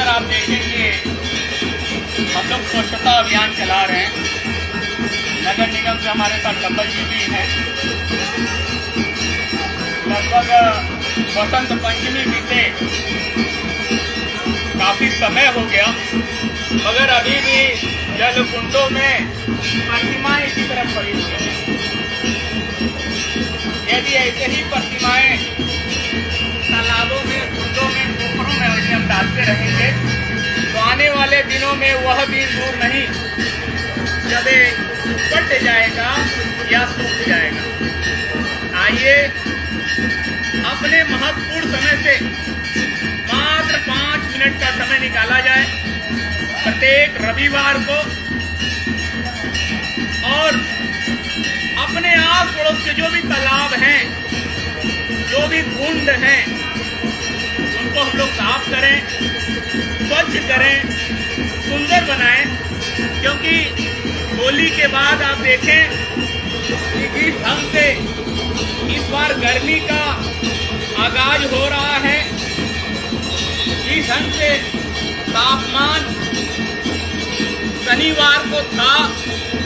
आप देखेंगे हम लोग स्वच्छता अभियान चला रहे हैं। नगर निगम से हमारे साथ डब्बल जी भी हैं। लगभग वसंत पंचमी बीते काफी समय हो गया, मगर अभी भी जल कुंडों में प्रतिमाएं इसी तरह पड़ी हुई हैं। यदि ऐसे ही प्रतिमाएं तालाबों में, कुंडों में, पोखरों में वैसे हम डालते रहेंगे तो आने वाले दिनों में वह दिन दूर नहीं जब फट जाएगा या सूख जाएगा। आइए अपने महत्वपूर्ण समय से मात्र 5 मिनट का समय निकाला जाए प्रत्येक रविवार को, और अपने आस पड़ोस के जो भी तालाब हैं, जो भी कुंड हैं, उनको हम लोग साफ करें, स्वच्छ करें, सुंदर बनाएं। क्योंकि होली के बाद आप देखें कि जिस ढंग से इस बार गर्मी का आगाज हो रहा है, जिस ढंग से तापमान शनिवार को था,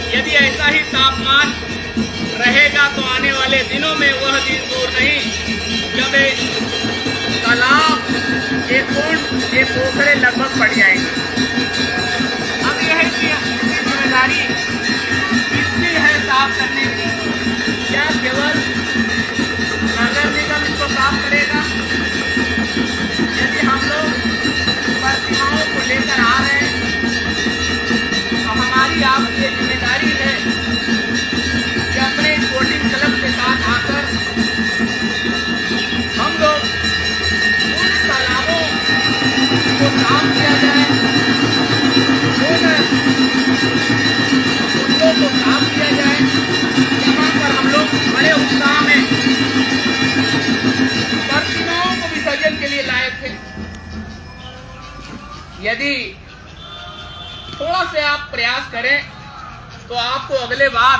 यदि ऐसा ही तापमान रहेगा तो आने वाले दिनों में वह दिन दूर नहीं जब तालाब, ये कुंड, ये पोखरे लगभग पड़ जाएंगे। अब यह है कि इसकी जिम्मेदारी किसकी है साफ करने की? क्या केवल नगर निगम इसको साफ करेगा? यदि हम लोग प्रतिमाओं को लेकर आ रहे हैं तो हमारी आपकी ये जिम्मेदारी है कि अपने स्पोर्टिंग क्लब के साथ आकर हम लोग उन तालाबों को साफ किया जाए, उन कुंडों को साफ किया जाए जहाँ पर हम लोग बड़े उत्साह में प्रतिमाओं को विसर्जन के लिए लाए थे। यदि थोड़ा से आप प्रयास करें तो आपको अगले बार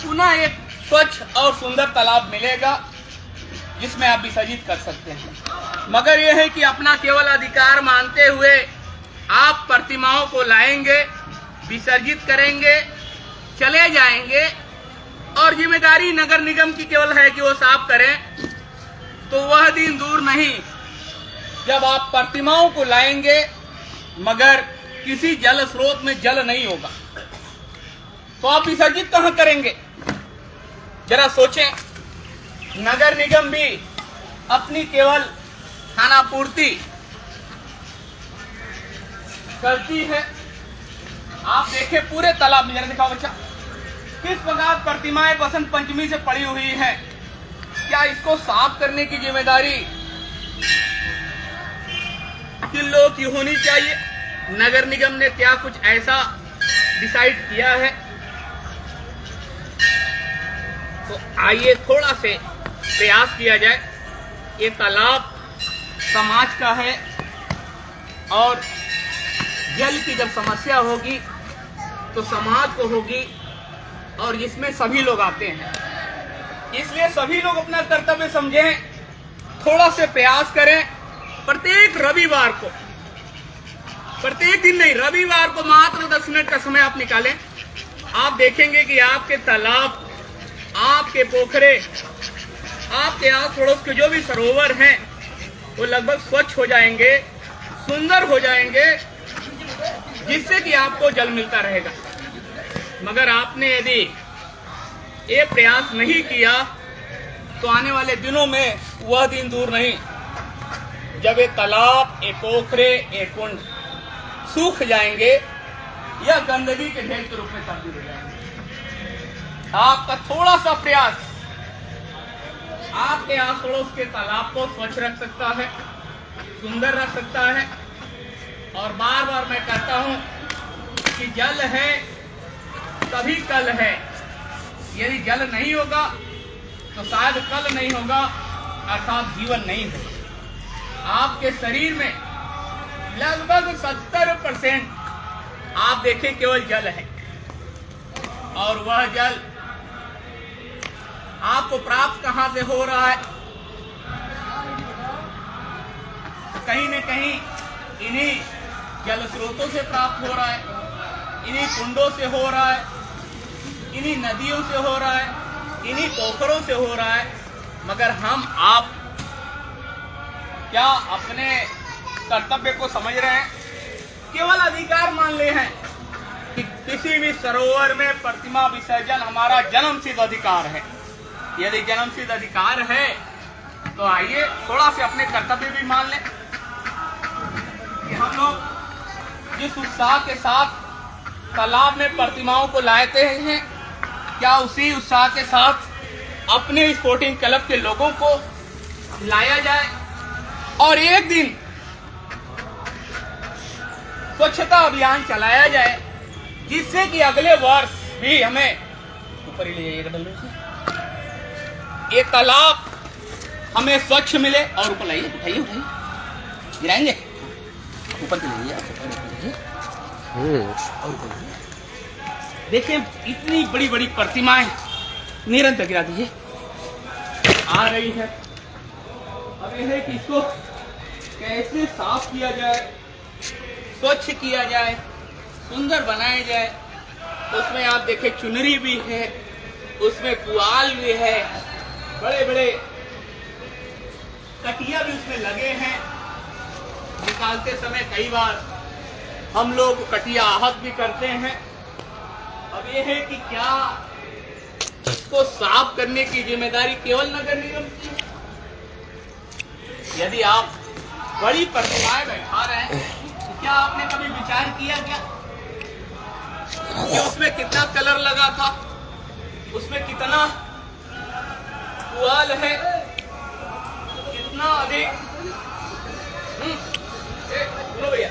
पुनः एक स्वच्छ और सुंदर तालाब मिलेगा जिसमें आप विसर्जित कर सकते हैं। मगर यह है कि अपना केवल अधिकार मानते हुए आप प्रतिमाओं को लाएंगे, विसर्जित करेंगे, चले जाएंगे, और जिम्मेदारी नगर निगम की केवल है कि वो साफ करें, तो वह दिन दूर नहीं जब आप प्रतिमाओं को लाएंगे मगर किसी जल स्रोत में जल नहीं होगा, तो आप विसर्जित कहां करेंगे? जरा सोचें। नगर निगम भी अपनी केवल खानापूर्ति करती है। आप देखें पूरे तालाब में, जरा दिखाओ बच्चा, किस प्रकार प्रतिमाएं बसंत पंचमी से पड़ी हुई हैं। क्या इसको साफ करने की जिम्मेदारी किन लोगों की होनी चाहिए? नगर निगम ने क्या कुछ ऐसा डिसाइड किया है? तो आइए थोड़ा से प्रयास किया जाए। ये तालाब समाज का है और जल की जब समस्या होगी तो समाज को होगी, और इसमें सभी लोग आते हैं, इसलिए सभी लोग अपना कर्तव्य समझें, थोड़ा से प्रयास करें। प्रत्येक रविवार को, प्रत्येक दिन नहीं, रविवार को मात्र 10 मिनट का समय आप निकालें। आप देखेंगे कि आपके तालाब, आपके पोखरे, आपके आस पड़ोस के जो भी सरोवर हैं वो लगभग स्वच्छ हो जाएंगे, सुंदर हो जाएंगे, जिससे कि आपको जल मिलता रहेगा। मगर आपने यदि ये प्रयास नहीं किया तो आने वाले दिनों में वह दिन दूर नहीं जब ये तालाब, ये पोखरे, ये कुंड सूख जाएंगे या गंदगी के ढेर के रूप में तब्दील हो जाएंगे। आपका थोड़ा सा प्रयास आपके आस पड़ोस के तालाब को स्वच्छ रख सकता है, सुंदर रख सकता है। और बार बार मैं कहता हूं कि जल है तभी कल है। यदि जल नहीं होगा तो शायद कल नहीं होगा, अर्थात जीवन नहीं होगा। आपके शरीर में लगभग 70% आप देखें केवल जल है, और वह जल आपको प्राप्त कहां से हो रहा है? कहीं न कहीं इन्हीं जल स्रोतों से प्राप्त हो रहा है, इन्हीं कुंडों से हो रहा है, इन्हीं नदियों से हो रहा है, इन्हीं पोखरों से हो रहा है। मगर हम आप क्या अपने कर्तव्य को समझ रहे हैं? केवल अधिकार मान ले हैं कि किसी भी सरोवर में प्रतिमा विसर्जन हमारा जन्मसिद्ध अधिकार है। यदि जन्मसिद्ध अधिकार है तो आइए थोड़ा से अपने कर्तव्य भी मान लें कि हम लोग जिस उत्साह के साथ तालाब में प्रतिमाओं को लाते हैं, क्या उसी उत्साह के साथ अपने स्पोर्टिंग क्लब के लोगों को लाया जाए और एक दिन स्वच्छता अभियान चलाया जाए, जिससे कि अगले वर्ष भी हमें ऊपर ही ले जाइएगा, ये तालाब हमें स्वच्छ मिले। और ऊपर लाइए, उठाइए उठाइए, गिराएंगे ऊपर के लिए। देखिए इतनी बड़ी बड़ी प्रतिमाएं निरंतर गिरा दीजिए आ रही है। अब यह है कि इसको कैसे साफ किया जाए, स्वच्छ किया जाए, सुंदर बनाया जाए। उसमें आप देखें चुनरी भी है, उसमें पुआल भी है, बड़े बड़े कटिया भी उसमें लगे हैं। निकालते समय कई बार हम लोग कटिया आहत भी करते हैं। अब यह है कि क्या इसको साफ करने की जिम्मेदारी केवल नगर निगम की? यदि आप बड़ी प्रतिमाएं बैठा रहे हैं तो क्या आपने कभी विचार किया क्या कि उसमें कितना कलर लगा था, उसमें कितना पुआल है, कितना अधिक भैया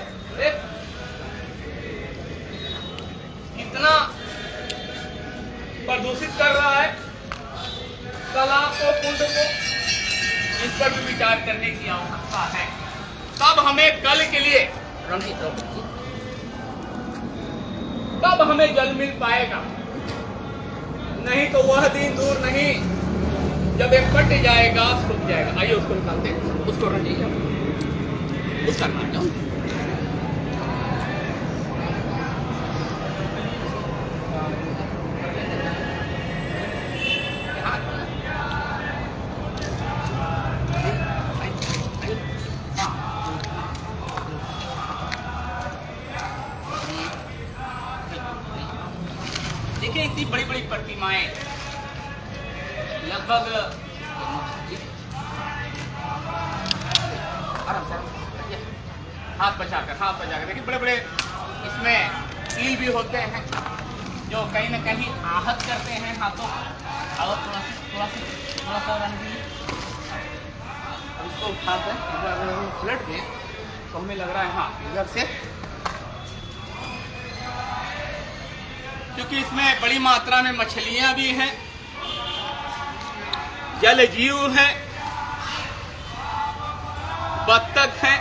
कितना प्रदूषित कर रहा है तालाब को, कुंड को। इस पर भी विचार करने की आवश्यकता है। तब हमें कल के लिए तब हमें जल मिल पाएगा। नहीं तो वह दिन दूर नहीं जब एक कट जाएगा, सूख जाएगा। आइए उसको निकालते हैं, उसको रख दीजिए, उसका काट जाओ। देखिए इतनी बड़ी बड़ी प्रतिमाएं लगभग हाथ बचाकर देखिए बड़े बड़े इसमें कील भी होते हैं जो कहीं न कहीं आहत करते हैं हाथों। और थोड़ा सा इसको उठाते हैं, पलट के तो हमें लग रहा है हाँ इधर से, क्योंकि इसमें बड़ी मात्रा में मछलियां भी हैं, जल जीव हैं, बत्तख हैं,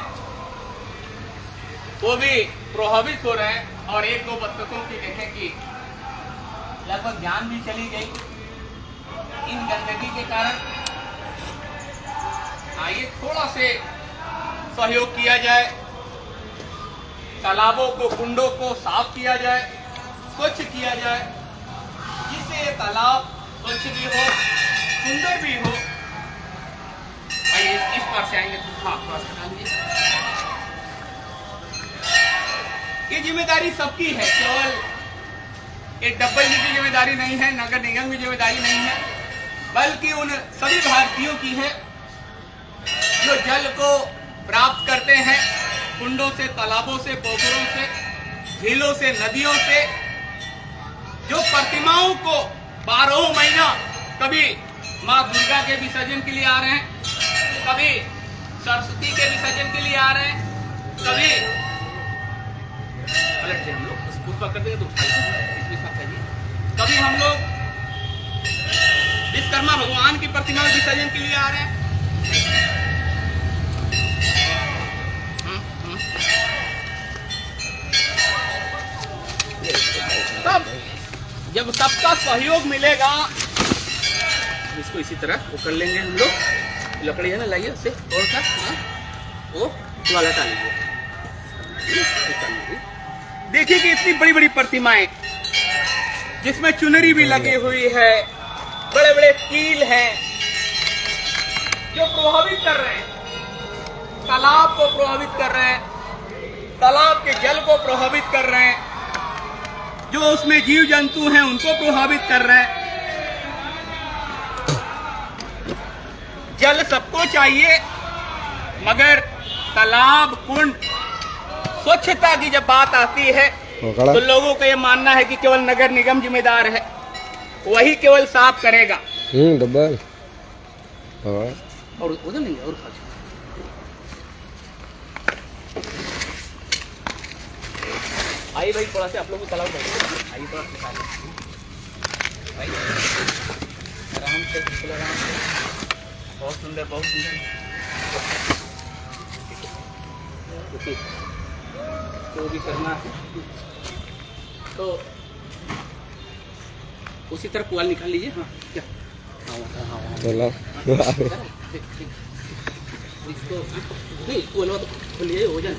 वो भी प्रभावित हो रहे हैं। और एक दो बत्तखों की देखें कि लगभग जान भी चली गई इन गंदगी के कारण। आइए थोड़ा से सहयोग किया जाए, तालाबों को, कुंडों को साफ किया जाए, स्वच्छ किया जाए, जिससे ये तालाब स्वच्छ भी हो, सुंदर भी हो। आइए इस पर से आएंगे तो हाँ थोड़ा सा ये जिम्मेदारी सबकी है, केवल एक डब्बल की जिम्मेदारी नहीं है, नगर निगम की जिम्मेदारी नहीं है, बल्कि उन सभी भारतीयों की है जो जल को प्राप्त करते हैं कुंडों से, तालाबों से, पोखरों से, झीलों से, नदियों से, जो प्रतिमाओं को 12 महीना कभी माँ दुर्गा के विसर्जन के लिए आ रहे हैं, कभी सरस्वती के विसर्जन के लिए आ रहे हैं, कभी पलट के हम लोग उस पकड़ देंगे तो कभी हम लोग विश्वकर्मा भगवान की प्रतिमा विसर्जन के लिए आ रहे हैं। तब जब सबका सहयोग मिलेगा, इसको इसी तरह वो कर लेंगे हम लोग, लकड़ी है ना, लाइए उससे तोड़कर वो वाला डाल लीजिए। देखिए कि इतनी बड़ी बड़ी प्रतिमाएं जिसमें चुनरी भी लगी हुई है, बड़े बड़े कील हैं जो प्रभावित कर रहे हैं, तालाब को प्रभावित कर रहे हैं, तालाब के जल को प्रभावित कर रहे हैं, जो उसमें जीव जंतु हैं उनको प्रभावित कर रहे हैं। जल सबको चाहिए, मगर तालाब, कुंड, स्वच्छता की जब बात आती है तो लोगों का ये मानना है कि केवल नगर निगम जिम्मेदार है, वही केवल साफ करेगा। डबल और उधर नहीं और आइए भाई, थोड़ा से आप लोग तालाब आइए, थोड़ा सा भाई, आराम से, बिल्कुल आराम से। बहुत सुंदर, बहुत सुंदर। जो भी करना है तो उसी तरह पुआल निकाल लीजिए। हाँ क्या, इसको नहीं पुआल तो खोलिए, हो जाए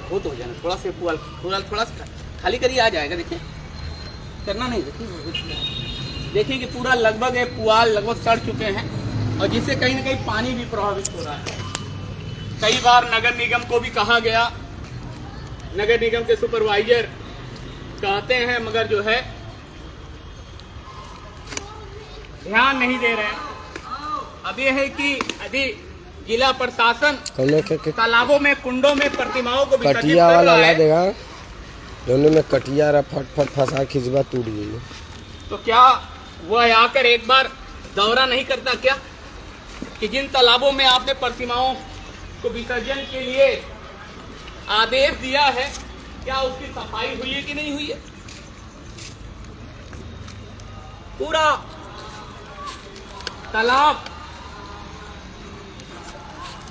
वो तो हो जाना। थोड़ा से पुआल थोड़ा सा खाली करिए, आ जाएगा। देखिए करना नहीं, देखिए कि पूरा लगभग ये पुआल लगभग सड़ चुके हैं, और जिससे कहीं ना कहीं पानी भी प्रभावित हो रहा है। कई बार नगर निगम को भी कहा गया, नगर निगम के सुपरवाइजर कहते हैं, मगर जो है ध्यान नहीं दे रहे हैं। अब ये है कि यदि जिला प्रशासन तालाबों में, कुंडों में प्रतिमाओं को कटिया वाला ला देगा, दोनों में कटिया रहा, फट फट फंसा खिंचवा टूट गई, तो क्या वह आकर एक बार दौरा नहीं करता क्या कि जिन तालाबों में आपने प्रतिमाओं को विसर्जन के लिए आदेश दिया है, क्या उसकी सफाई हुई है कि नहीं हुई है? पूरा तालाब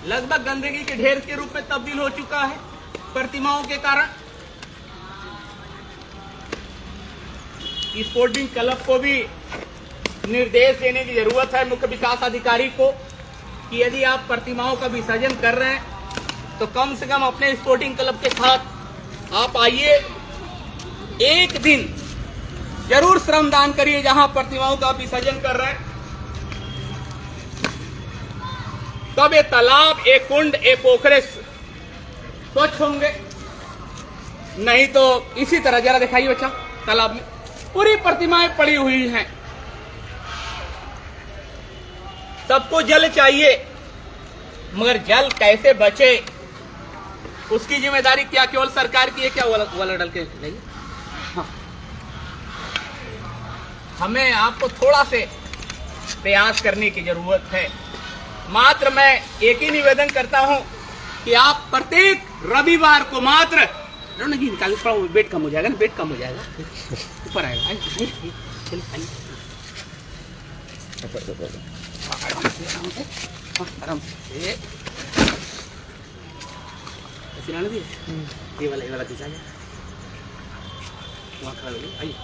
लगभग गंदगी के ढेर के रूप में तब्दील हो चुका है प्रतिमाओं के कारण। स्पोर्टिंग क्लब को भी निर्देश देने की जरूरत है, मुख्य विकास अधिकारी को, कि यदि आप प्रतिमाओं का विसर्जन कर रहे हैं तो कम से कम अपने स्पोर्टिंग क्लब के साथ आप आइए, एक दिन जरूर श्रमदान करिए जहां प्रतिमाओं का विसर्जन कर रहे हैं। तब ये तालाब, ये कुंड, ये पोखरे स्वच्छ होंगे। नहीं तो इसी तरह, जरा दिखाइए बच्चा, तालाब में पूरी प्रतिमाएं पड़ी हुई हैं। सबको जल चाहिए, मगर जल कैसे बचे उसकी जिम्मेदारी क्या केवल सरकार की है क्या? वाला डाल के जाइए। हाँ, हमें आपको थोड़ा से प्रयास करने की जरूरत है। मात्र मैं एक ही निवेदन करता हूं कि आप प्रत्येक रविवार को मात्र नहीं निकालिए, थोड़ा वेट कम हो जाएगा ना, वेट कम हो जाएगा, ऊपर आएगा। आराम से ये वाला दिशा है, वहाँ खड़ा हो जाइए। आइए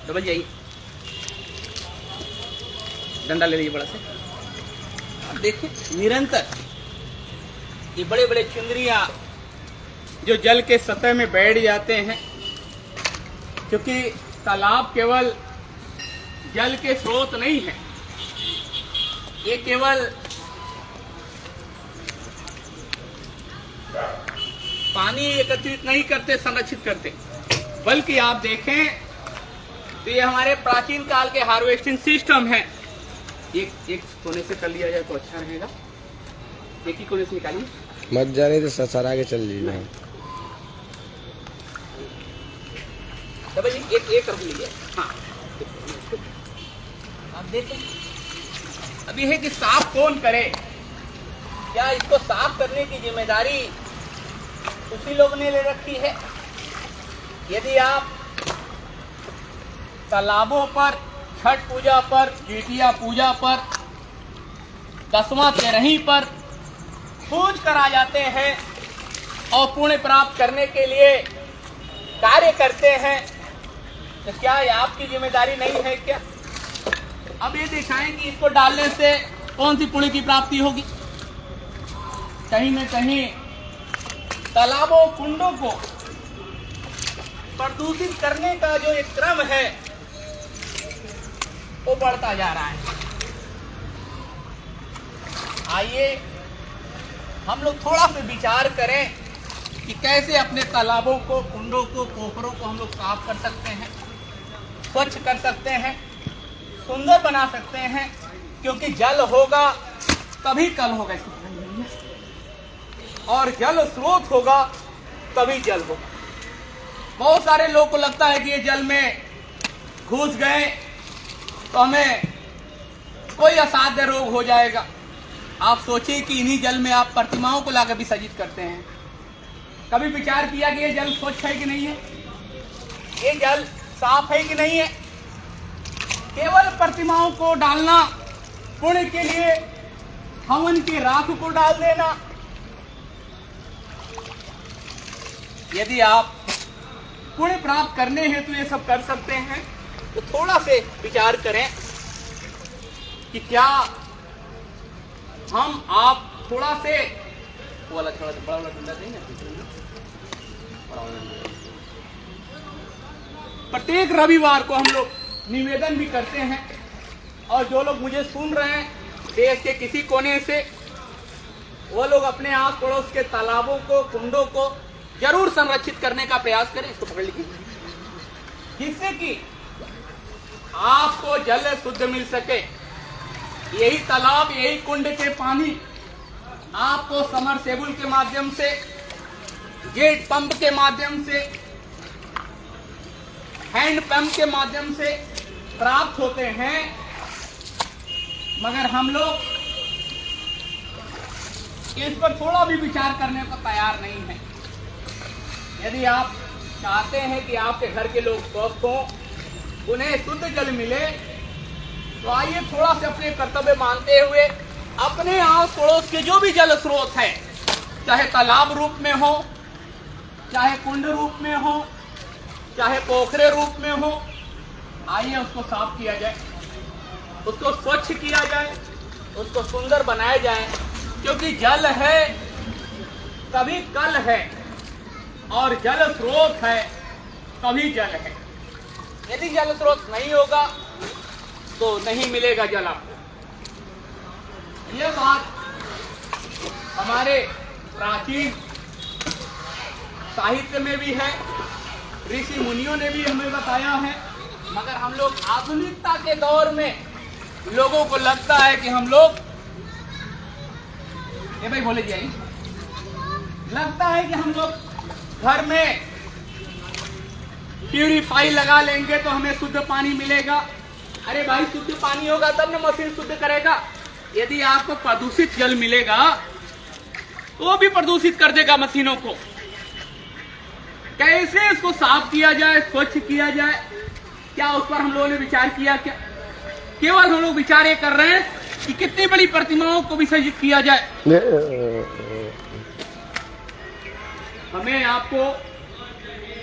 डबल जाइए, डंडा ले लीजिए बड़ा से। अब देखिए निरंतर ये बड़े बड़े चुनरियाँ जो जल के सतह में बैठ जाते हैं, क्योंकि तालाब केवल जल के स्रोत नहीं है, ये केवल पानी एकत्रित नहीं करते, संरक्षित करते, बल्कि आप देखें तो ये हमारे प्राचीन काल के हार्वेस्टिंग सिस्टम है। एक कोने से कर लिया जाए तो अच्छा रहेगा। एक ही कोने से निकालिए, मत जाने तो ससरा के चल लीजिए। तो भाई एक रख लीजिए। हाँ, आप देखें अब ये है कि साफ कौन करे। क्या इसको साफ करने की जिम्मेदारी उसी लोग ने ले रखी है। यदि आप तालाबों पर, छठ पूजा पर, जितिया पूजा पर, दसवां तेरही पर पूज कर आ जाते हैं और पुण्य प्राप्त करने के लिए कार्य करते हैं, तो क्या ये आपकी जिम्मेदारी नहीं है क्या? अब ये दिखाएं कि इसको डालने से कौन सी पुण्य की प्राप्ति होगी। कहीं न कहीं तालाबों, कुंडों को प्रदूषित करने का जो एक क्रम है वो बढ़ता जा रहा है। आइए हम लोग थोड़ा सा विचार करें कि कैसे अपने तालाबों को, कुंडों को, पोखरों को हम लोग साफ कर सकते हैं, स्वच्छ कर सकते हैं, सुंदर बना सकते हैं। क्योंकि जल होगा तभी कल होगा, और जल स्रोत होगा तभी जल होगा। बहुत सारे लोग को लगता है कि ये जल में घुस गए तो हमें कोई असाध्य रोग हो जाएगा। आप सोचिए कि इन्हीं जल में आप प्रतिमाओं को लाकर विसर्जित करते हैं। कभी विचार किया कि ये जल स्वच्छ है कि नहीं है, ये जल साफ है कि नहीं है? केवल प्रतिमाओं को डालना, पुण्य के लिए हवन की राख को डाल देना। यदि आप पुण्य प्राप्त करने हैं तो ये सब कर सकते हैं, तो थोड़ा से विचार करें कि क्या हम आप थोड़ा से वो वाला थोड़ा सा बड़ा वाला डंडा देंगे। प्रत्येक रविवार को हम लोग निवेदन भी करते हैं, और जो लोग मुझे सुन रहे हैं देश के किसी कोने से, वो लोग अपने आस पड़ोस के तालाबों को, कुंडों को जरूर संरक्षित करने का प्रयास करें। इसको पकड़ लीजिए, जिससे कि आपको जल शुद्ध मिल सके। यही तालाब, यही कुंड के पानी आपको समरसेबुल के माध्यम से, जेट पंप के माध्यम से, हैंड पंप के माध्यम से प्राप्त होते हैं, मगर हम लोग इस पर थोड़ा भी विचार करने को तैयार नहीं है। यदि आप चाहते हैं कि आपके घर के लोग स्वस्थ हों, उन्हें शुद्ध जल मिले, तो आइए थोड़ा से अपने कर्तव्य मानते हुए अपने आस पड़ोस के जो भी जल स्रोत है, चाहे तालाब रूप में हो, चाहे कुंड रूप में हो, चाहे पोखरे रूप में हो, आइए उसको साफ किया जाए, उसको स्वच्छ किया जाए, उसको सुंदर बनाया जाए। क्योंकि जल है तभी कल है, और जल स्रोत है तभी जल है। यदि जल स्रोत नहीं होगा तो नहीं मिलेगा जल आपको। यह बात हमारे प्राचीन साहित्य में भी है, ऋषि मुनियों ने भी हमें बताया है, मगर हम लोग आधुनिकता के दौर में लोगों को लगता है कि हम लोग, ये भाई बोले जाइए, लगता है कि हम लोग घर में प्यूरिफाई लगा लेंगे तो हमें शुद्ध पानी मिलेगा। अरे भाई, शुद्ध पानी होगा तब ना मशीन शुद्ध करेगा। यदि आपको प्रदूषित जल मिलेगा तो वो भी प्रदूषित कर देगा मशीनों को। कैसे इसको साफ किया जाए, स्वच्छ किया जाए, क्या उस पर हम लोगों ने विचार किया? क्या केवल हम लोग विचार ये कर रहे हैं कि कितनी बड़ी प्रतिमाओं को विसर्जित किया जाए। हमें आपको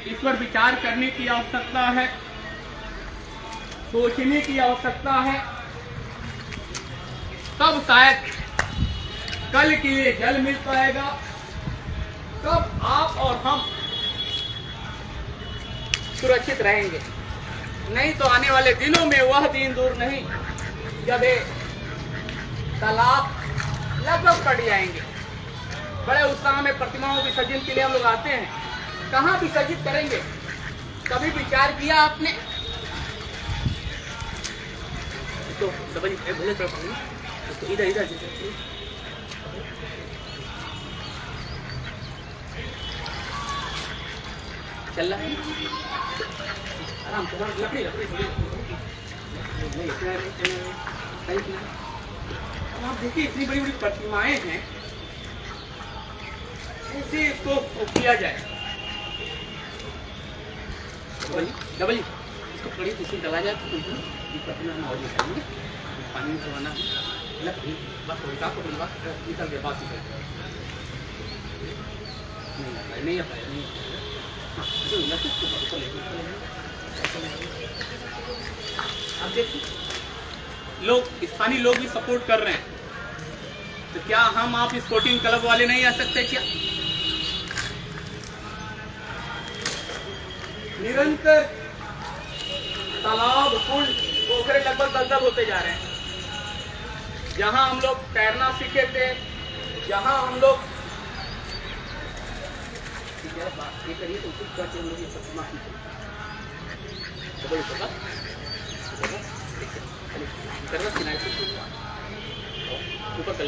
इस पर विचार करने की आवश्यकता है, सोचने की आवश्यकता है, तब शायद कल के लिए जल मिल पाएगा, तब आप और हम सुरक्षित रहेंगे। नहीं तो आने वाले दिनों में वह दिन दूर नहीं जब ये तालाब लगभग पड़ जाएंगे। बड़े उत्साह में प्रतिमाओं विसर्जन के लिए हम लोग आते हैं, कहाँ विसर्जित करेंगे? कभी विचार किया आपने? इसको डबल भले थोड़ा पानी, इसको इधर इधर चल रहा है। आराम से लकड़ी अब आप देखिए इतनी बड़ी बड़ी प्रतिमाएं हैं, कैसे इसको किया जाए। डबल इसको कड़ी इसमें डला जाए तो प्रतिमा हम और निकालेंगे, पानी में करवाना है लकड़ी बस उल्टा को निकल के बात नहीं अब देखिए लोग स्थानीय लोग भी सपोर्ट कर रहे हैं, तो क्या हम आप स्पोर्टिंग क्लब वाले नहीं आ सकते क्या? निरंतर तालाब पुल पोखरे लगभग दलदल होते जा रहे हैं। जहां हम लोग तैरना सीखे थे, जहां हम लोग ये करिए तो कुछ करके हम लोग ये सब माफी ऊपर कर।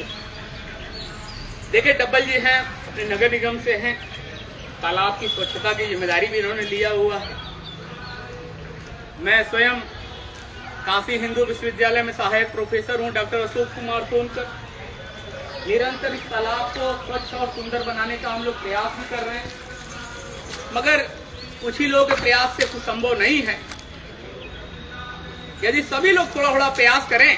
देखिए डब्बल जी हैं, अपने नगर निगम से हैं, तालाब की स्वच्छता की जिम्मेदारी भी इन्होंने लिया हुआ है। मैं स्वयं काशी हिंदू विश्वविद्यालय में सहायक प्रोफेसर हूं, डॉक्टर अशोक कुमार सोनकर। निरंतर इस तालाब को स्वच्छ और सुंदर बनाने का हम लोग प्रयास भी कर रहे हैं, मगर कुछ ही लोगों के प्रयास से कुछ संभव नहीं है। यदि सभी लोग थोड़ा थोड़ा प्रयास करें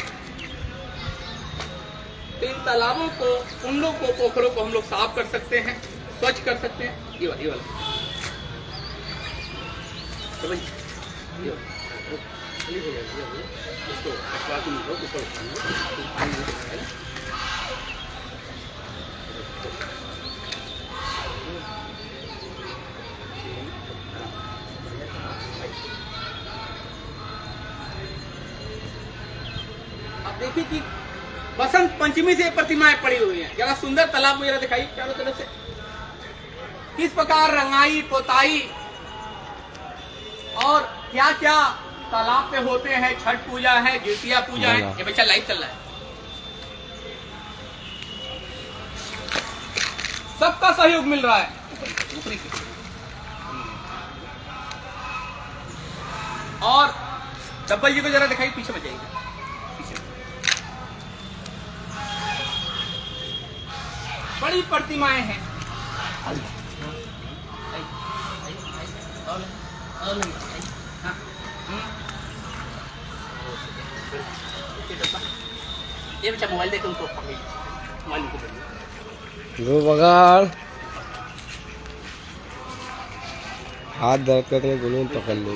तो इन तालाबों को, कुंडों को, पोखरों को हम लोग साफ कर सकते हैं, स्वच्छ कर सकते हैं। ये वाला अब देखिए कि बसंत पंचमी से प्रतिमाएं पड़ी हुई हैं। जरा सुंदर तालाब को जरा दिखाई चारों तरफ से, किस प्रकार रंगाई पोताई और क्या क्या तालाब पे होते हैं। छठ पूजा है, ज्योतिया पूजा है। ये बच्चा लाइव चल रहा है। सबका सहयोग मिल रहा है। और डब्बल जी को जरा दिखाई, पीछे में जाइए, बड़ी प्रतिमाएं हैं। ये बच्चा मोबाइल देखे उनको मोबाइल दो बगाड़ हाथ दर्द करके गुलून पकड़ ले।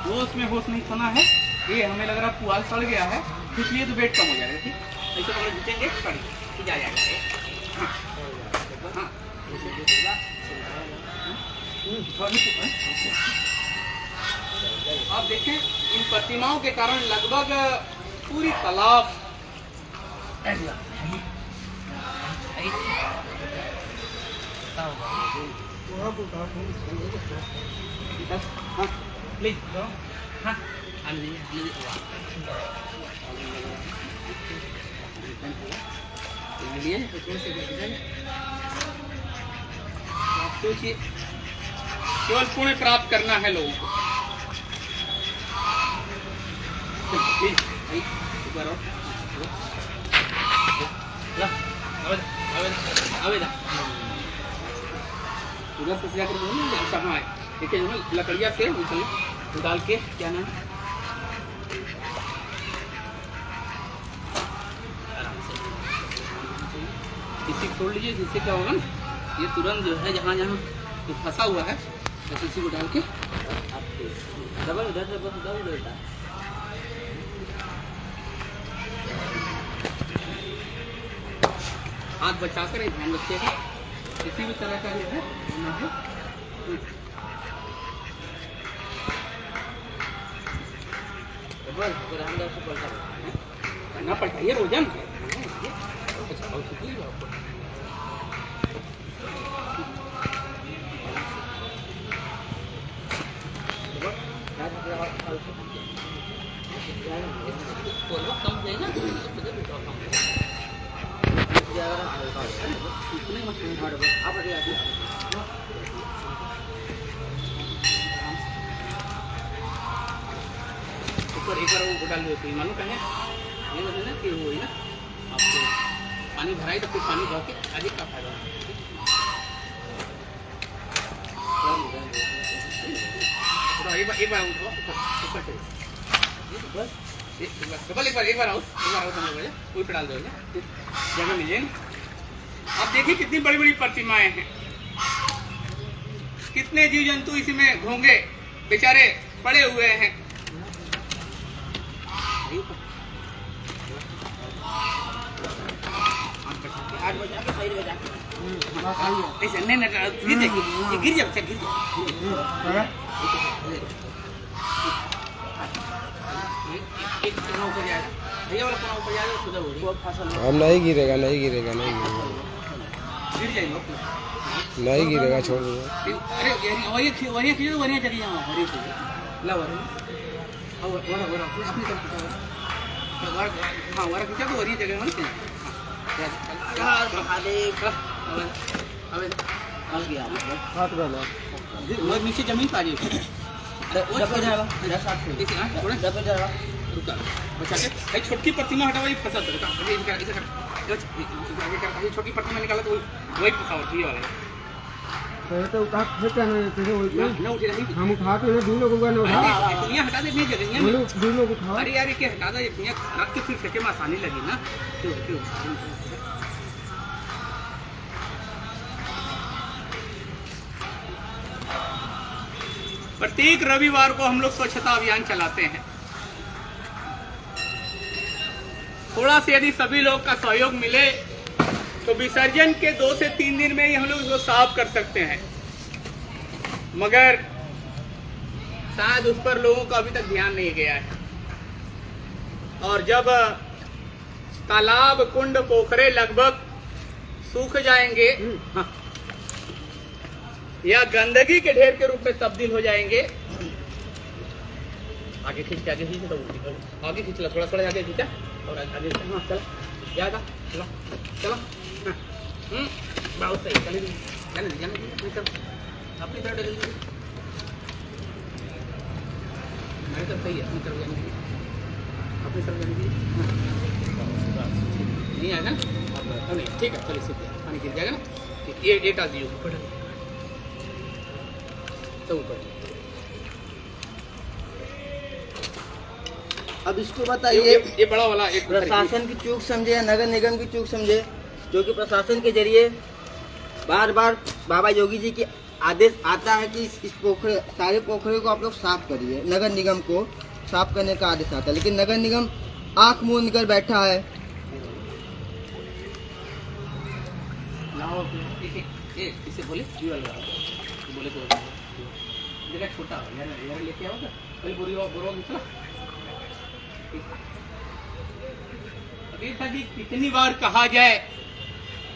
होश में होश नहीं खाना है। ये हमें लग रहा पुआल सड़ गया है, इसलिए तो वेट कम हो जाएगा। ठीक, ऐसे हम लोग जीतेंगे, सड़ जाएगा। हाँ। आप देखें इन प्रतिमाओं के कारण लगभग पूरी तालाब प्लीज हाँ सोचिए, केवल पुण्य प्राप्त करना है लोगों को। देखिए लकड़िया से डाल के क्या नाम इसी छोड़ लीजिए, जिससे क्या होगा ना, ये तुरंत जो है जहाँ जहाँ फंसा हुआ है बस इसी को डाल के डबल देता है। हाथ बचा कर ध्यान रखिएगा। किसी भी तरह का ये है ना है। करना पड़ता है ये रोजान। अच्छा बहुत शुक्रिया आपको। ऊपर एक बार वो डाल दो तो मालूम कहें ये बोले ना कि वो है ना आपको पानी भराई तो फिर पानी भर के अधिक का फायदा एक बार एक बार आओ कोई पे डाल दो जगह मिल जाएगी। आप देखिए कितनी बड़ी बड़ी प्रतिमाएं हैं, कितने जीव जंतु इसमें घोंगे बेचारे पड़े हुए हैं। ऐसे नहीं गिर जाएगी, गिर जाओ गिर जाओ। भैया वाला कोना ऊपर जाएगा खुदा हो रही। अब नहीं गिरेगा, नहीं गिरेगा, नहीं गिरेगा, गिर जाएगा, नहीं गिरेगा, छोड़ दो। अरे वही खींचो वही जगह यहाँ हरी से ला वाला और वाला वाला अपनी तरफ खींचो वाला। हाँ वाला खींचो तो वही जगह है ना महादेव। अबे आ गया हाथ डालो वो नीचे जमीन पा जाएगी। डबल जाएगा थोड़ा डबल जाएगा रुका बचा के भाई छोटी प्रतिमा हटाओ, ये फंसा तो रुका ये छोटी प्रतिमा निकाला तो वही फंसा होती है वाला पहले तो उठा फेंका ना उठे नहीं हम उठा के दूर लोगों का उठा यहाँ हटा दे नहीं जगह दूर लोग उठा। अरे यार क्या हटा दे यहाँ रख के फिर फेंके में आसानी लगी ना। क्यों प्रत्येक रविवार को हम लोग स्वच्छता अभियान चलाते हैं। थोड़ा से यदि सभी लोग का सहयोग मिले तो विसर्जन के 2 से 3 दिन में ही हम लोग इसको साफ कर सकते हैं, मगर शायद उस पर लोगों का अभी तक ध्यान नहीं गया है। और जब तालाब कुंड पोखरे लगभग सूख जाएंगे या गंदगी के ढेर के रूप में तब्दील हो जाएंगे, आगे खींच तो आगे खींच ला, थोड़ा थोड़ा आगे खींचा और आगे हाँ चला ज्यादा चलो चलो बहुत सही चले अपनी तरफ डल मेरी तरफ सही है, अपनी तरफ अपनी तरफ नहीं आएगा ना ठीक है चलिए सीधे पानी गिर जाएगा ना ये डाल दिए ऊपर तो ऊपर। अब इसको बताइए ये बड़ा वाला एक प्रशासन की चूक समझे या नगर निगम की चूक समझे, जो कि प्रशासन के जरिए बार बार बाबा योगी जी की आदेश आता है कि इस पोखरे सारे पोखरे को आप लोग साफ करिए, नगर निगम को साफ करने का आदेश आता है, लेकिन नगर निगम आंख मूंद कर बैठा है। इसे बोले बोले तो जगह छोटा यार लेके आओ तो कल बोरो निकला। अभी तक कितनी बार कहा जाए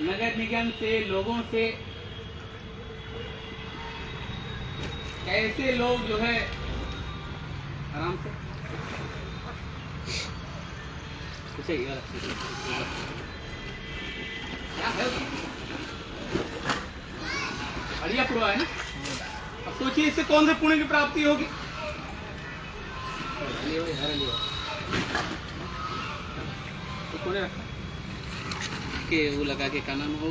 नगर निगम से, लोगों से, कैसे लोग जो है आराम से क्या है बढ़िया पूरा है ना। अब सोचिए इससे कौन से पुण्य की प्राप्ति होगी। तो के वो लगा के क्या नाम हो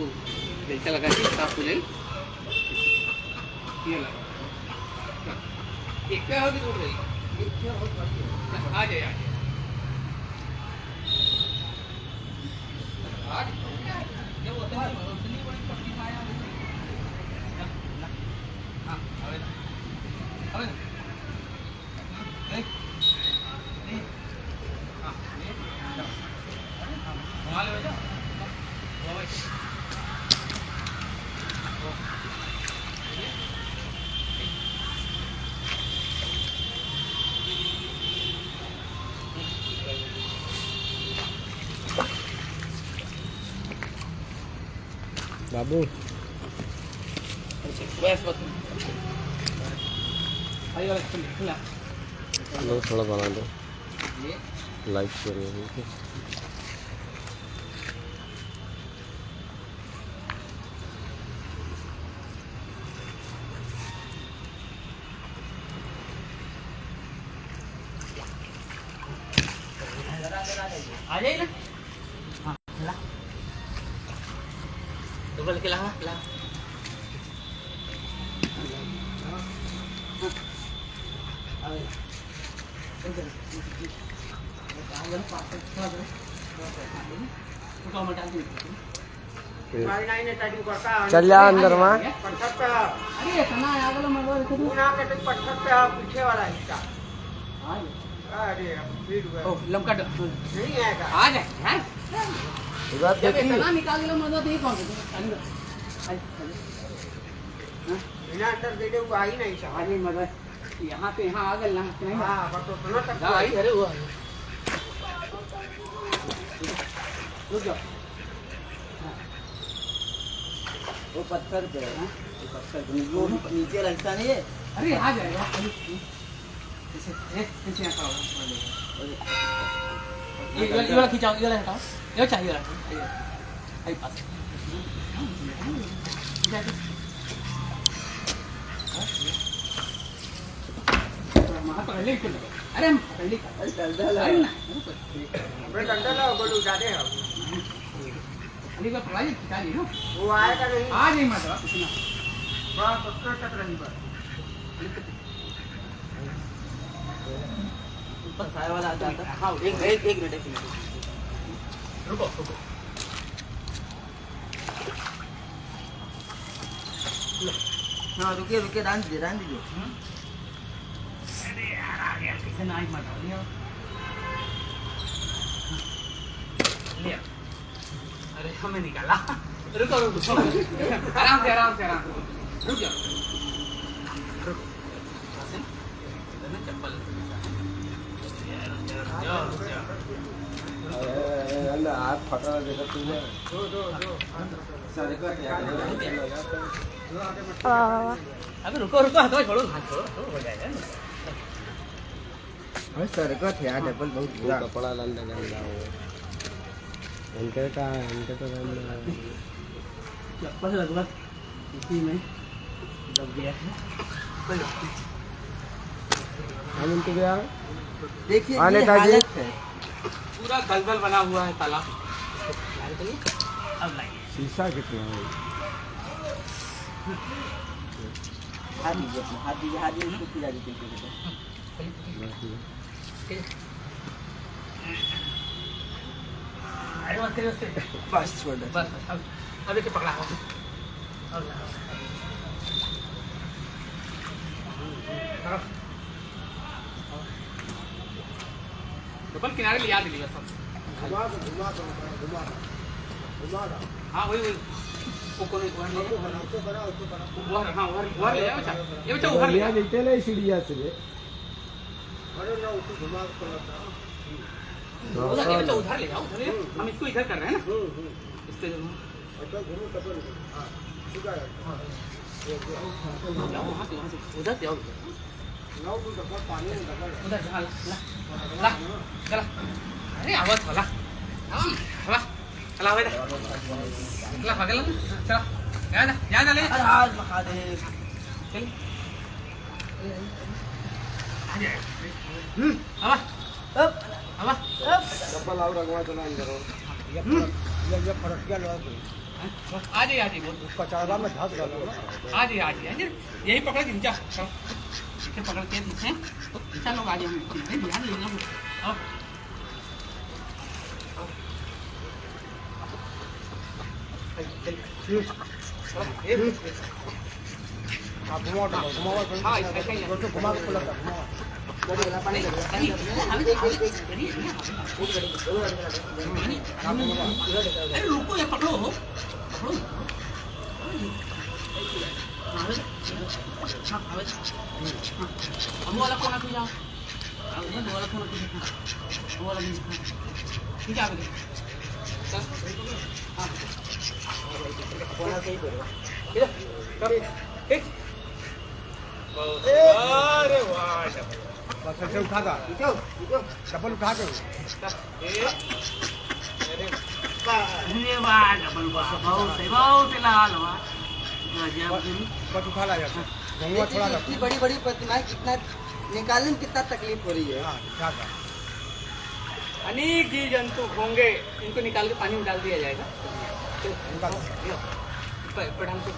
बेलचा लगा के साफ हो जाए ये लगा एक क्या होगी टूट रही आ जाए जब होता है बाबू बस बस आइए वाला खुला लो थोड़ा बना दो ये लाइक करिए आ जाइए ना हाँ ला डबल के ला ला चल जा अंदर में अरे तना आगला मरवा पीछे वाला हिस्सा अरे ओ लमका नहीं आएगा आ जाए हैं इधर जब देखिए तना निकाल के मरवा तो ये कौन अंदर बिना अंदर दे दे वो आ ही नहीं सकता अरे मरवा यहाँ पे यहाँ आ गए ना नहीं हाँ बस तो सुनो तक आई अरे वो रुक जाओ वो पत्थर पे है, वो पत्थर पे वो नीचे रहता नहीं है। अरे आ जाएगा ऐसे ऐसे यहाँ खड़ा ये वाला खिंचाओ ये वाला हटाओ ये चाहिए वाला आई पास अरे हम पहले मैं डंडा लाओ बोलू जाते हैं अली का पढ़ाई खिंचा ली ना वो आएगा नहीं आ नहीं मतलब इतना बड़ा पत्थर तक रही बस ऊपर साया वाला आता था। हाँ एक मिनट रुको रुको हाँ रुकिए डांस दीजिए इसे ना ही मत लिया लिया अरे हमें निकाला रुको रुको आराम से रुक जाओ रुको चप्पल हाथ फटा देखा तुझे अबे रुको हाथ छोड़ो हो जाएगा सरकत है यार डबल बहुत वो बुरा कपड़ा लंदा गंदा हो इनके का इनके तो गंदा चप्पल लगभग इसी में दब गया है हम इनके गया देखिए आने ये का जी। हालत है। पूरा दलदल बना हुआ है तालाब अब लाइए शीशा कितना है हाथ दीजिए उसको पिला दीजिए अरे बस बस छोड़ दे बस अब देखिए पकड़ा हो डबल किनारे लिया दिली बस हाँ वही वो कौन हाँ वो ले जाओ ये बच्चा उधर ले लिया देते ना सीढ़िया से अरे ना उसको घुमा के चलाता उधर उधर ले जाओ उधर हम इसको इधर कर रहे हैं ना इससे अच्छा घूमो कपड़ हाँ सुधा जाओ वहाँ से उधर जाओ नाव को कपड़ पानी में लगा उधर ला चला अरे आवाज वाला चला चला बेटा चला भागल चला जा ले अरे आज महादेव चल आवा अब आवा चप्पल और रखवा चला अंदर ये फरक क्या लगा आ जाइए बोल उसका चारा में घास डालो ना आ जाइए यही पकड़ के नीचा इसे पकड़ के पीछे पीछा लोग आ जाए ध्यान लेना अब आप घुमा हाँ ऐसे ही घुमा के पलटा घुमा अरे रुको ये पकड़ो अब वाला कोना पे जाओ, अब वाला कोना पे जाओ, वो वाला नहीं ठीक है आगे हां कोना पे ही करो ठीक अरे वाह बस ऐसे उठा था चप्पल उठा के धन्यवाद डबल बहुत लाल हुआ गजब बस उठा ला जाता घुमा थोड़ा सा इतनी बड़ी बड़ी प्रतिमाएं कितना निकालने में कितना तकलीफ हो रही है। हाँ उठा था अनेक जीव जंतु होंगे, इनको निकाल के पानी में डाल दिया जाएगा। निकाल प्रधान से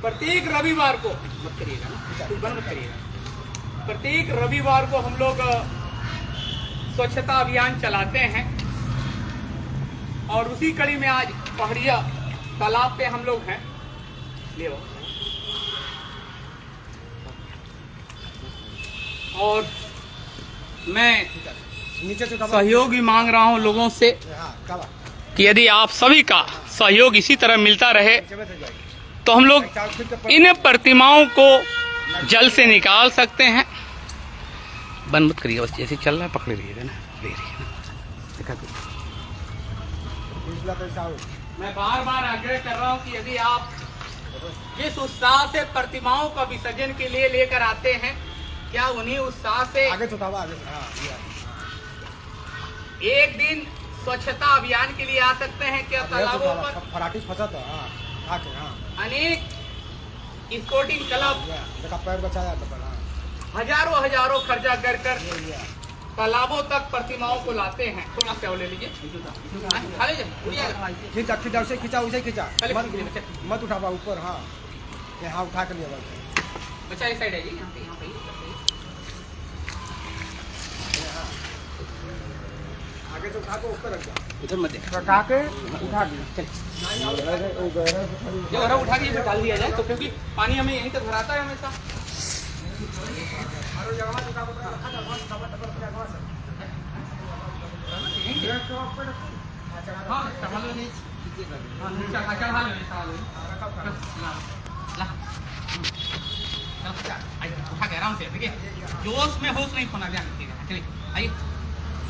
प्रत्येक रविवार को मत करिएगा ना, कुछ बंद मत करिएगा। प्रत्येक रविवार को हम लोग स्वच्छता अभियान चलाते हैं और उसी कड़ी में आज पहाड़िया तालाब पे हम लोग हैं। ले आओ। और मैं नीचे से सहयोग भी मांग रहा हूं लोगों से हाँ कब कि यदि आप सभी का सहयोग इसी तरह मिलता रहे तो हम लोग इन प्रतिमाओं को जल से निकाल सकते हैं। बंद मत करिए, बस जैसे चल रहा है पकड़ लीजिएगा ना, ले रही है ना। मैं बार बार आग्रह कर रहा हूं कि यदि आप जिस उत्साह से प्रतिमाओं का विसर्जन के लिए लेकर आते हैं, क्या उन्हीं उत्साह से आगे तो आगे हाँ एक दिन स्वच्छता अभियान के लिए आ सकते हैं? क्या तालाबों पर फराटिस फंसा था हाँ आके हाँ अनेक स्पोर्टिंग क्लब देखा पैर बचाया था हाँ हजारों हजारों खर्चा कर तालाबों तक प्रतिमाओं को लाते हैं। थोड़ा सा और ले लीजिए, खा लीजिए। खींचा खींचा उसे खींचा उसे खींचा पहले मत खींच लीजिए, मत उठा पाओ ऊपर हाँ यहाँ उठा के लिए बच्चा इस साइड है जी, यहाँ पे आगे से उठा के ऊपर रख दिया इधर मत देख, उठा के उठा दिया जो हरा उठा के इधर डाल दिया जाए तो, क्योंकि पानी हमें यहीं तक भराता है हमेशा। हाँ चढ़ा लो नीचे, चढ़ा लो उठा के आराम से, देखिए जोश में होश नहीं खोना, ध्यान रखिएगा। चलिए आइए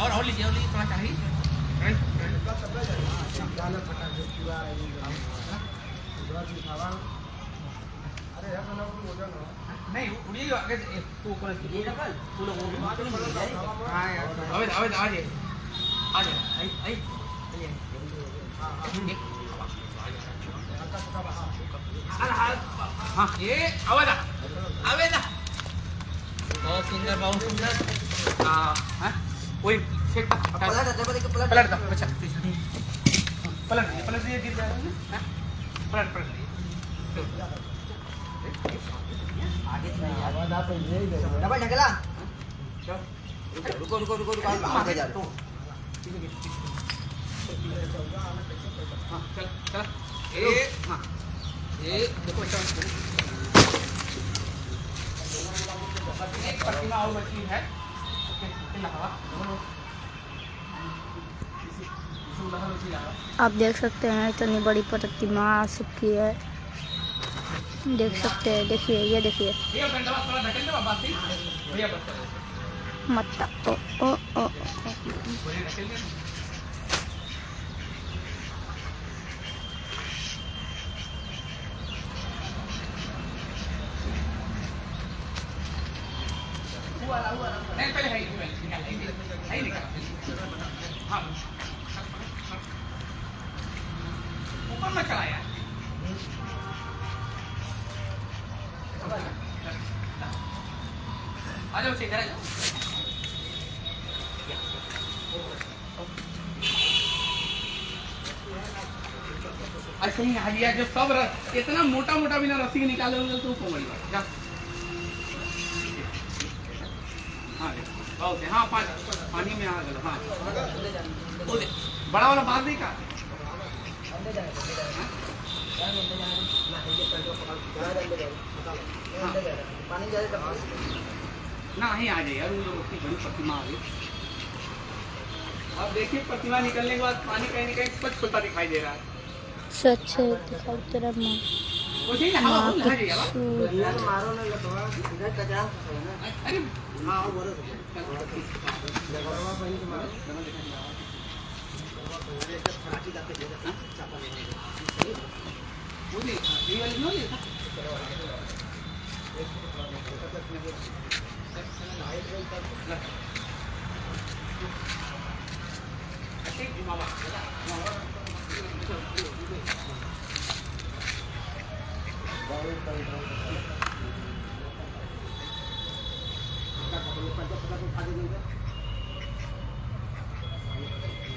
और लीजिए थोड़ा चाहिए। नहीं उड़िए आगे तू ऊपर तू लोग आ जाए हाँ ये आवेदा बहुत सुंदर हाँ वही पलट दो अच्छा पलट दिए गिर जाएगा ना, पलट डबल ढकेला रुको आगे जा चल ये देखो एक प्रतिमा और बची है। आप देख सकते हैं इतनी बड़ी प्रतिमा आ चुकी है, देख सकते हैं। देखिए ये देखिए मत ओ नहीं पहले है निकाल हाँ ऊपर में चलाया आ जाओ इधर आ जाओ। ऐसे ही हालिया जो सब इतना मोटा मोटा बिना रस्सी के निकाले होंगे तो कोमल जा हाँ हाँ पानी में आ गया हाँ बड़ा वाला बात नहीं का ना ही आ जाए यार, वो लोग की बड़ी प्रतिमा आ गई। अब देखिए प्रतिमा निकलने के बाद पानी कहीं ना कहीं स्वच्छ होता दिखाई दे रहा है। सच है दिखाई तेरा माँ कुछ ही ना हवा माँ फूल की है ये हवा। सूरत। यार मारो ना लटवा इधर कचरा है ना। अरे हाँ बरोबर वो नहीं ये वाली नहीं है।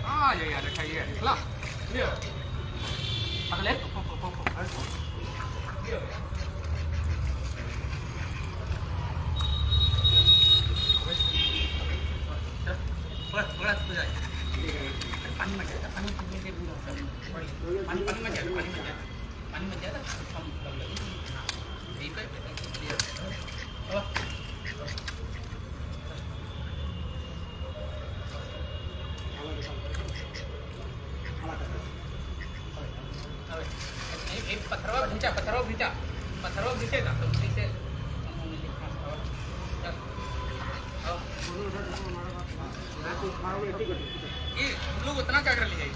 हाँ ये यार खाइए ला लियो अगले लियो बड़ा हो जाए पानी मत जाए पानी में जाए पानी में जाए हम कर लेंगे ठीक है। पत्थरों खींचेगा तो उसी से ये लोग उतना क्या कर लीजिए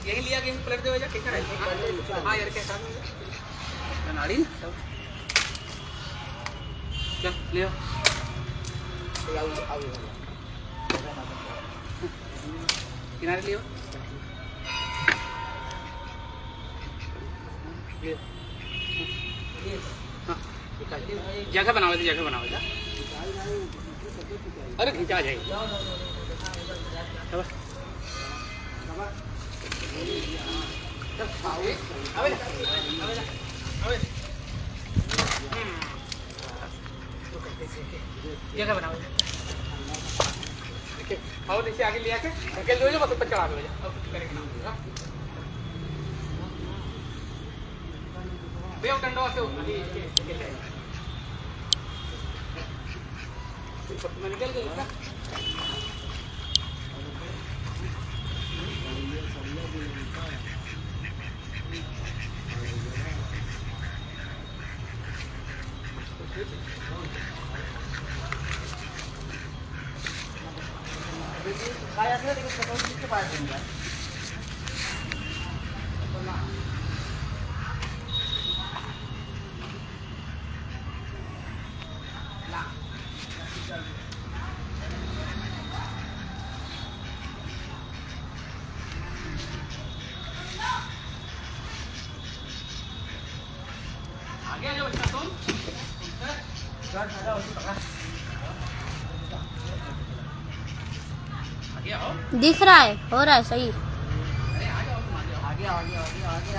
यही लिया कि पलट दे वजह कैसा रहेगा। हाँ यार कैसा नाड़ी चल लियो किनारे लियो जगह बनाओ जगह बनाओ जा अरे खींचा जाएगा जगह बनाओ और नीचे आगे लिया के धकेल दो बस ऊपर चढ़ा दो बेव डंडा से निकल गई किसके पास दूंगा आगे आ जाओ बच्चा तुम आगे आओ दिख रहा है हो रहा है सही। अरे आ जाओ तुम आ जाओ आगे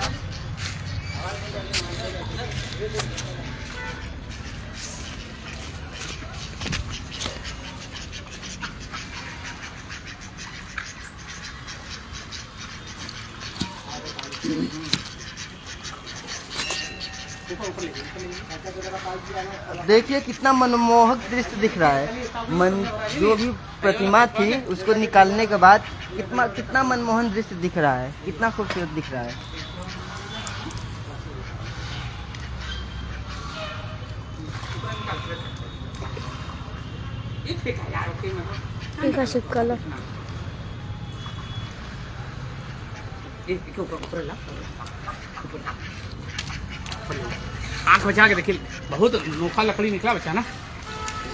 देखिए कितना मनमोहक दृश्य दिख रहा है। मन जो भी प्रतिमा थी उसको निकालने के बाद कितना मनमोहन दृश्य दिख रहा है, कितना खूबसूरत दिख रहा है। ठीक है सिक्का लो। आंख बचा के देखिए बहुत नोखा लकड़ी निकला बच्चा ना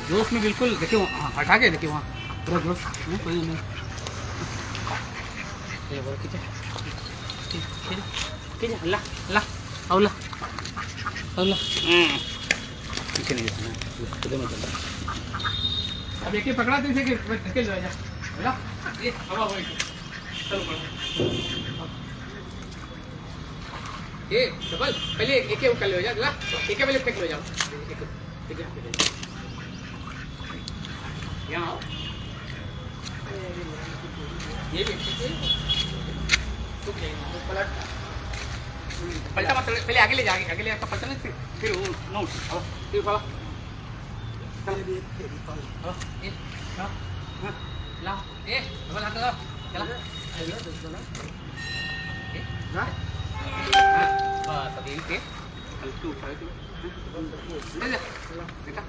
जोश में बिल्कुल देखिए हटा के देखिए वहाँ पूरा जोश कोई नहीं ला ला औला औला पीछे नहीं जाना खुद में चलना। अब एक पकड़ा तो इसे धकेल दो जा ये हवा हो चलो ये डबल पहले एक कर लो जा एक पहले फेंक लो जाओ यहाँ आओ ये भी पलटा मत पहले आगे ले जाएंगे आगे ले पलटा नहीं फिर वो नो फिर ला ये डबल हाथ चला ना बस अभी इनके हल्की उठाए तो ले जा बेटा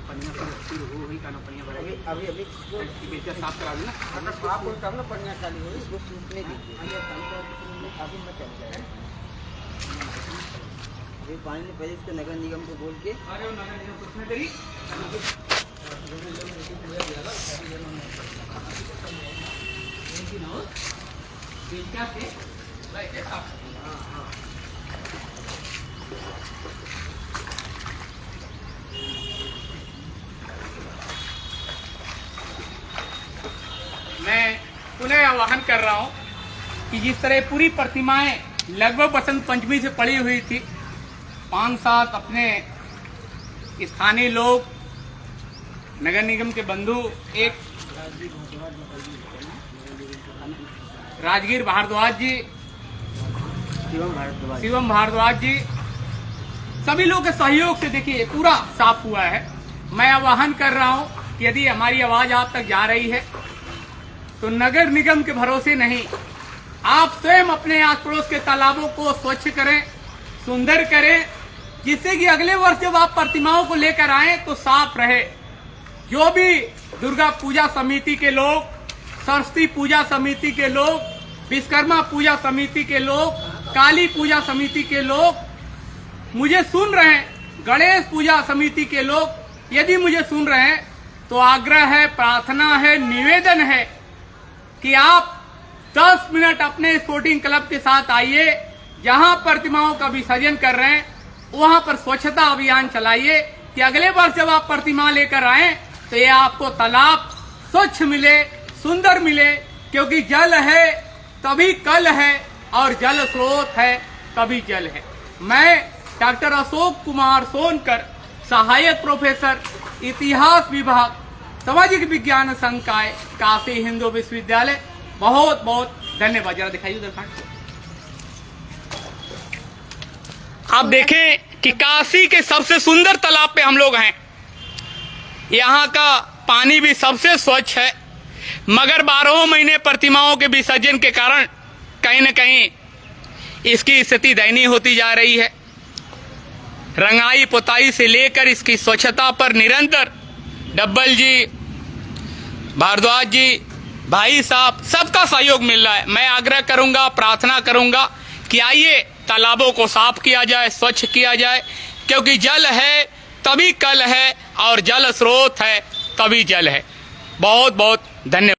पनिया पर फिर हो ही काना पनिया भरा अभी अभी अभी बेचा साफ करा देना अगर साफ हो तब ना पन्ना चालू हो इसको सूखने दीजिए अभी मत चल जाए अभी पानी ने पहले इसके नगर निगम को बोल के अरे वो नगर निगम कुछ नहीं करी बेचा से लाइट साफ मैं पुनः आह्वान कर रहा हूं कि जिस तरह पूरी प्रतिमाएं लगभग बसंत पंचमी से पड़ी हुई थी 5-7 अपने स्थानीय लोग नगर निगम के बंधु एक राजगीर भारद्वाज जी शिवम भारद्वाज जी सभी लोग के सहयोग से देखिए पूरा साफ हुआ है। मैं आह्वान कर रहा हूं कि यदि हमारी आवाज आप तक जा रही है तो नगर निगम के भरोसे नहीं, आप स्वयं अपने आस पड़ोस के तालाबों को स्वच्छ करें, सुंदर करें, जिससे कि अगले वर्ष जब आप प्रतिमाओं को लेकर आए तो साफ रहे। जो भी दुर्गा पूजा समिति के लोग, सरस्वती पूजा समिति के लोग, विश्वकर्मा पूजा समिति के लोग, काली पूजा समिति के लोग मुझे सुन रहे हैं, गणेश पूजा समिति के लोग यदि मुझे सुन रहे हैं तो आग्रह है, प्रार्थना है, निवेदन है कि आप 10 मिनट अपने स्पोर्टिंग क्लब के साथ आइए, जहां प्रतिमाओं का विसर्जन कर रहे हैं वहां पर स्वच्छता अभियान चलाइए कि अगले वर्ष जब आप प्रतिमा लेकर आए तो ये आपको तालाब स्वच्छ मिले, सुंदर मिले, क्योंकि जल है तभी कल है और जल स्रोत है तभी जल है। मैं डॉक्टर अशोक कुमार सोनकर, सहायक प्रोफेसर इतिहास विभाग, सामाजिक विज्ञान संकाय, काशी हिंदू विश्वविद्यालय, बहुत बहुत धन्यवाद। जरा दिखाइए उधर। आप देखें कि काशी के सबसे सुंदर तालाब पे हम लोग हैं। यहाँ का पानी भी सबसे स्वच्छ है, मगर 12 महीने प्रतिमाओं के विसर्जन के कारण कहीं न कहीं इसकी स्थिति दयनीय होती जा रही है। रंगाई पुताई से लेकर इसकी स्वच्छता पर निरंतर डब्बल जी, भारद्वाज जी, भाई साहब सबका सहयोग मिल रहा है। मैं आग्रह करूंगा, प्रार्थना करूंगा कि आइए तालाबों को साफ किया जाए, स्वच्छ किया जाए, क्योंकि जल है तभी कल है और जल स्रोत है तभी जल है। बहुत बहुत धन्यवाद।